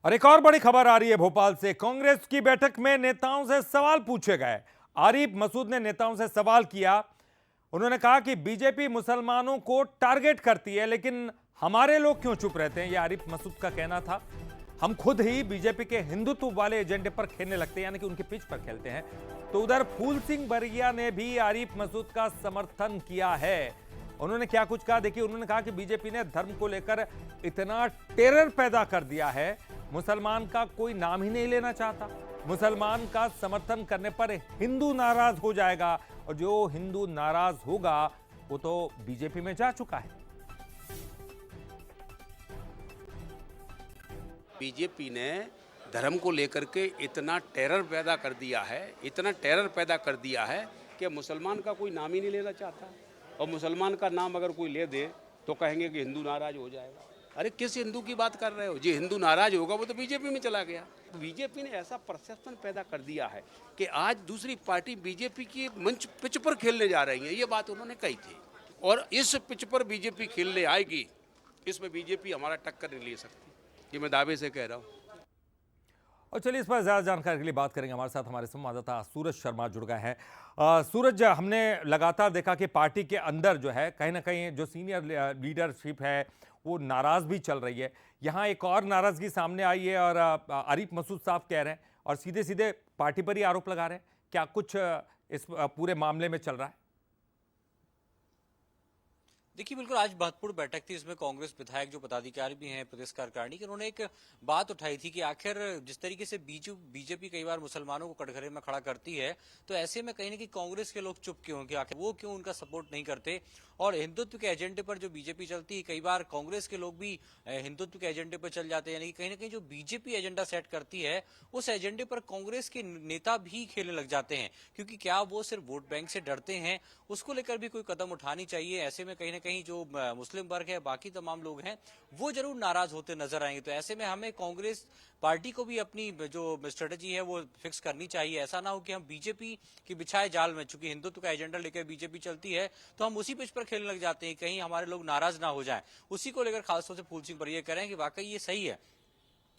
और एक और बड़ी खबर आ रही है भोपाल से। कांग्रेस की बैठक में नेताओं से सवाल पूछे गए। आरिफ मसूद ने नेताओं से सवाल किया। उन्होंने कहा कि बीजेपी मुसलमानों को टारगेट करती है, लेकिन हमारे लोग क्यों चुप रहते हैं, यह आरिफ मसूद का कहना था। हम खुद ही बीजेपी के हिंदुत्व वाले एजेंडे पर खेलने लगते हैं, यानी कि उनके पिच पर खेलते हैं। तो उधर फूल सिंह बरगिया ने भी आरिफ मसूद का समर्थन किया है। उन्होंने क्या कुछ कहा, देखिए। उन्होंने कहा कि बीजेपी ने धर्म को लेकर इतना टेरर पैदा कर दिया है, मुसलमान का कोई नाम ही नहीं लेना चाहता। मुसलमान का समर्थन करने पर हिंदू नाराज हो जाएगा, और जो हिंदू नाराज होगा वो तो बीजेपी में जा चुका है। बीजेपी ने धर्म को लेकर के इतना टेरर पैदा कर दिया है, इतना टेरर पैदा कर दिया है कि मुसलमान का कोई नाम ही नहीं लेना चाहता। और मुसलमान का नाम अगर कोई ले दे तो कहेंगे कि हिंदू नाराज हो जाएगा। अरे किस हिंदू की बात कर रहे हो? जो हिंदू नाराज होगा वो तो बीजेपी में चला गया। बीजेपी ने ऐसा परसेप्शन पैदा कर दिया है कि आज दूसरी पार्टी बीजेपी की मंच पिच पर खेलने जा रही है। ये बात उन्होंने कही थी, और इस पिच पर बीजेपी खेलने आएगी, इसमें बीजेपी हमारा टक्कर नहीं ले सकती, ये मैं दावे से कह रहा हूँ। और चलिए, इस पर ज्यादा जानकारी के लिए बात करेंगे। हमारे साथ हमारे संवाददाता सूरज शर्मा जुड़ गए हैं। सूरज, हमने लगातार देखा कि पार्टी के अंदर जो है कहीं ना कहीं जो सीनियर लीडरशिप है वो नाराज भी चल रही है। यहाँ एक और नाराजगी सामने आई है, और आरिफ मसूद साहब कह रहे हैं और सीधे सीधे पार्टी पर ही आरोप लगा रहे हैं। क्या कुछ इस पूरे मामले में चल रहा है? देखिए, बिल्कुल आज महत्वपूर्ण बैठक थी। इसमें कांग्रेस विधायक जो पदाधिकारी भी हैं, प्रदेश कार्यकारिणी के, उन्होंने एक बात उठाई थी कि आखिर जिस तरीके से बीजेपी कई बार मुसलमानों को कटघरे में खड़ा करती है, तो ऐसे में कहीं ना कहीं कांग्रेस के लोग चुप क्यों, कि आखिर वो क्यों उनका सपोर्ट नहीं करते। और हिंदुत्व के एजेंडे पर जो बीजेपी चलती है, कई बार कांग्रेस के लोग भी हिंदुत्व के एजेंडे पर चल जाते हैं। यानी कि कहीं ना कहीं जो बीजेपी एजेंडा सेट करती है, उस एजेंडे पर कांग्रेस के नेता भी खेलने लग जाते हैं। क्योंकि क्या वो सिर्फ वोट बैंक से डरते हैं? उसको लेकर भी कोई कदम उठानी चाहिए। ऐसे में कहीं ना कहीं जो मुस्लिम वर्ग है, बाकी तमाम लोग हैं, वो जरूर नाराज होते नजर आएंगे। तो ऐसे में हमें कांग्रेस पार्टी को भी अपनी जो स्ट्रेटजी है वो फिक्स करनी चाहिए। ऐसा ना हो कि हम बीजेपी की बिछाए जाल में, चूंकि हिंदुत्व का एजेंडा लेकर बीजेपी चलती है, तो हम उसी पिच पर खेलने लग जाते हैं, कहीं हमारे लोग नाराज ना हो जाएं। उसी को लेकर खासतौर से फूल सिंह पर यह कह रहे हैं कि वाकई ये सही है।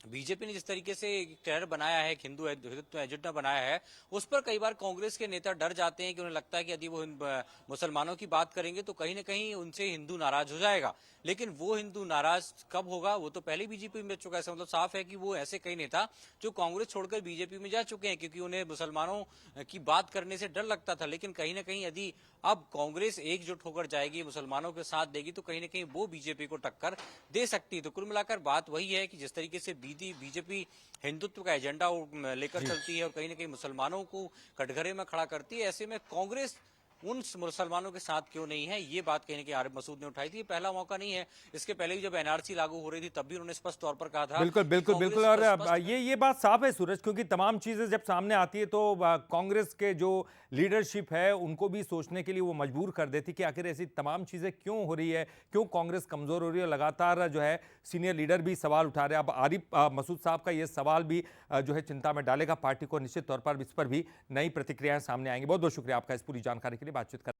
बीजेपी ने जिस तरीके से टेरर बनाया है, हिंदुत्व एजेंडा बनाया है, उस पर कई बार कांग्रेस के नेता डर जाते हैं कि उन्हें लगता है कि यदि वो मुसलमानों की बात करेंगे तो कहीं ना कहीं उनसे हिंदू नाराज हो जाएगा। लेकिन वो हिंदू नाराज कब होगा, वो तो पहले बीजेपी में चुका है। मतलब साफ है कि वो ऐसे कई नेता जो कांग्रेस छोड़कर बीजेपी में जा चुके हैं, क्योंकि उन्हें मुसलमानों की बात करने से डर लगता था। लेकिन कहीं ना कहीं यदि अब कांग्रेस एकजुट होकर जाएगी, मुसलमानों के साथ देगी, तो कहीं ना कहीं वो बीजेपी को टक्कर दे सकती है। तो कुल मिलाकर बात वही है कि जिस तरीके से बीजेपी हिंदुत्व का एजेंडा लेकर चलती है और कहीं ना कहीं मुसलमानों को कटघरे में खड़ा करती है, ऐसे में कांग्रेस उन मुसलमानों के साथ क्यों नहीं है, ये बात कहने की आरिफ मसूद ने उठाई थी। पहला मौका नहीं है, इसके पहले भी जब एनआरसी लागू हो रही थी तब भी उन्होंने स्पष्ट तौर पर कहा था। बिल्कुल बिल्कुल बिल्कुल। और ये बात साफ है सूरज, क्योंकि तमाम चीजें जब सामने आती है तो कांग्रेस के जो लीडरशिप है उनको भी सोचने के लिए वो मजबूर कर देती कि आखिर ऐसी तमाम चीजें क्यों हो रही है, क्यों कांग्रेस कमजोर हो रही है। लगातार जो है सीनियर लीडर भी सवाल उठा रहे हैं। अब आरिफ मसूद साहब का ये सवाल भी जो है चिंता में डालेगा पार्टी को। निश्चित तौर पर इस पर भी नई प्रतिक्रियाएं सामने आएंगी। बहुत बहुत शुक्रिया आपका इस पूरी जानकारी के लिए बातचीत कर